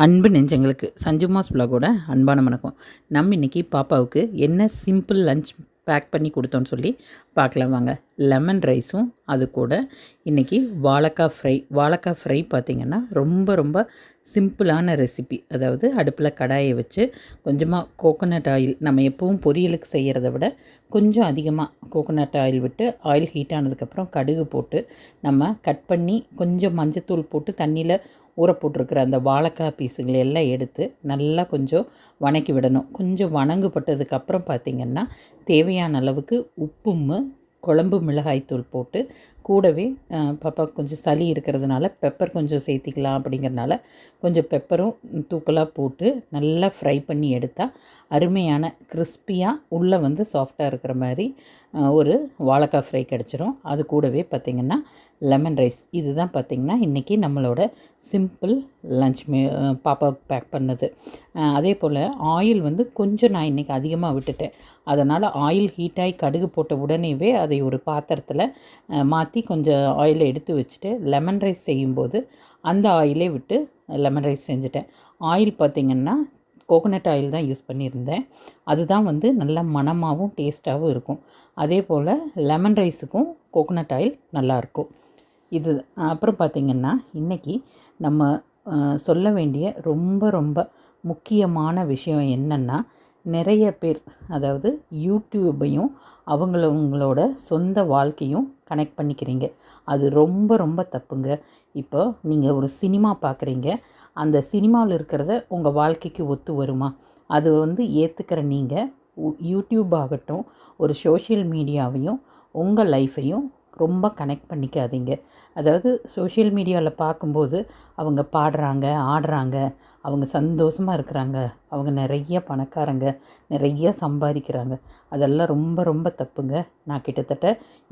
அன்பு நெஞ்சங்களுக்கு சஞ்சுமாஸ் விலாகோட அன்பான வணக்கம். நம்ம இன்றைக்கி பாப்பாவுக்கு என்ன சிம்பிள் லஞ்ச் பேக் பண்ணி கொடுத்தோன்னு சொல்லி பார்க்கலாம் வாங்க. லெமன் ரைஸும் அது கூட இன்றைக்கி வாழைக்காய் ஃப்ரை பார்த்திங்கன்னா ரொம்ப ரொம்ப சிம்பிளான ரெசிபி. அதாவது அடுப்பில் கடாயை வச்சு கொஞ்சமாக கோகோனட் ஆயில், நம்ம எப்பவும் பொரியலுக்கு செய்கிறத விட கொஞ்சம் அதிகமாக கோகோனட் ஆயில் விட்டு ஆயில் ஹீட் ஆனதுக்கப்புறம் கடுகு போட்டு நம்ம கட் பண்ணி கொஞ்சம் மஞ்சத்தூள் போட்டு தண்ணியில் ஊற போட்டிருக்கிற அந்த வாழைக்காய் பீஸுகளை எல்லாம் எடுத்து நல்லா கொஞ்சம் வணக்கி விடணும். கொஞ்சம் வணங்குப்பட்டதுக்கப்புறம் பார்த்திங்கன்னா தேவையான அளவுக்கு உப்பும் குழம்பு மிளகாய்த்தூள் போட்டு கூடவே பாப்பாவுக்கு கொஞ்சம் சளி இருக்கிறதுனால பெப்பர் கொஞ்சம் சேர்த்திக்கலாம். அப்படிங்கிறனால கொஞ்சம் பெப்பரும் தூக்கலாக போட்டு நல்லா ஃப்ரை பண்ணி எடுத்தால் அருமையான கிறிஸ்பியாக உள்ளே வந்து சாஃப்டாக இருக்கிற மாதிரி ஒரு வாழைக்காய் ஃப்ரை கிடச்சிரும். அது கூடவே பார்த்திங்கன்னா லெமன் ரைஸ். இதுதான் பார்த்திங்கன்னா இன்றைக்கி நம்மளோட சிம்பிள் லஞ்ச் பாப்பாவுக்கு பேக் பண்ணது. அதே போல் ஆயில் வந்து கொஞ்சம் நான் இன்றைக்கி அதிகமாக விட்டுட்டேன். அதனால் ஆயில் ஹீட்டாகி கடுகு போட்ட உடனேவே அதை ஒரு பாத்திரத்தில் மாற்றி கொஞ்சம் ஆயிலை எடுத்து வச்சுட்டு லெமன் ரைஸ் செய்யும்போது அந்த ஆயிலே விட்டு லெமன் ரைஸ் செஞ்சுட்டேன். ஆயில் பார்த்திங்கன்னா கோகோனட் ஆயில் தான் யூஸ் பண்ணியிருந்தேன். அதுதான் வந்து நல்லா மணமாகவும் டேஸ்ட்டாகவும் இருக்கும். அதே போல் லெமன் ரைஸுக்கும் கோகோனட் ஆயில் நல்லாயிருக்கும். இது அப்புறம் பார்த்திங்கன்னா இன்றைக்கி நம்ம சொல்ல வேண்டிய ரொம்ப ரொம்ப முக்கியமான விஷயம் என்னென்னா, நிறைய பேர் அதாவது யூடியூப்பையும் அவங்களோட சொந்த வாழ்க்கையும் கனெக்ட் பண்ணிக்கிறீங்க. அது ரொம்ப ரொம்ப தப்புங்க. இப்போ நீங்கள் ஒரு சினிமா பார்க்குறீங்க, அந்த சினிமாவில் இருக்கிறத உங்கள் வாழ்க்கைக்கு ஒத்து வருமா? அது வந்து ஏற்றுக்கிற நீங்கள் யூடியூப் ஆகட்டும், ஒரு சோஷியல் மீடியாவையும் உங்கள் லைஃப்பையும் ரொம்ப கனெக்ட் பண்ணிக்காதீங்க. அதாவது சோஷியல் மீடியாவில் பார்க்கும்போது அவங்க பாடுறாங்க, ஆடுறாங்க, அவங்க சந்தோஷமாக இருக்கிறாங்க, அவங்க நிறைய பணக்காரங்க, நிறைய சம்பாதிக்கிறாங்க. அதெல்லாம் ரொம்ப ரொம்ப தப்புங்க. நான் கிட்டத்தட்ட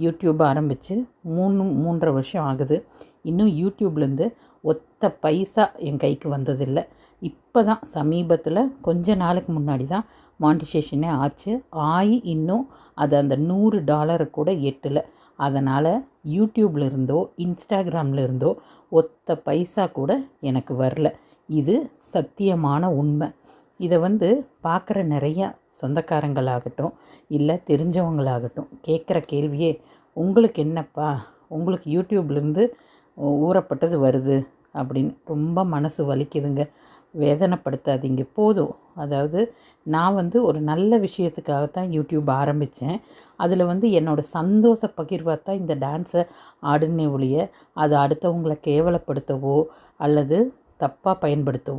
யூடியூப் ஆரம்பித்து 3.5 வருஷம் ஆகுது. இன்னும் யூடியூப்லேருந்து ஒத்த பைசா என் கைக்கு வந்ததில்லை. இப்போ தான் சமீபத்தில் கொஞ்ச நாளுக்கு முன்னாடி தான் மானிட்டைசேஷனே ஆகி இன்னும் அது அந்த $100 கூட எட்டலை. அதனால் யூடியூப்பில் இருந்தோ இன்ஸ்டாகிராமில் இருந்தோ ஒத்த பைசா கூட எனக்கு வரல. இது சத்தியமான உண்மை. இதை வந்து பார்க்குற நிறையா சொந்தக்காரங்களாகட்டும் இல்லை தெரிஞ்சவங்களாகட்டும் கேட்குற கேள்வியே, உங்களுக்கு என்னப்பா, உங்களுக்கு யூடியூப்லேருந்து ஊறப்பட்டது வருது அப்படின்னு ரொம்ப மனசு வலிக்குதுங்க. வேதனைப்படுத்தாதீங்க போதும். அதாவது நான் வந்து ஒரு நல்ல விஷயத்துக்காகத்தான் யூடியூப் ஆரம்பித்தேன். அதில் வந்து என்னோடய சந்தோஷ பகிர்வாக தான் இந்த டான்ஸை ஆடுனே ஒழிய அது அடுத்தவங்களை கேவலப்படுத்தவோ அல்லது தப்பாக பயன்படுத்தவோ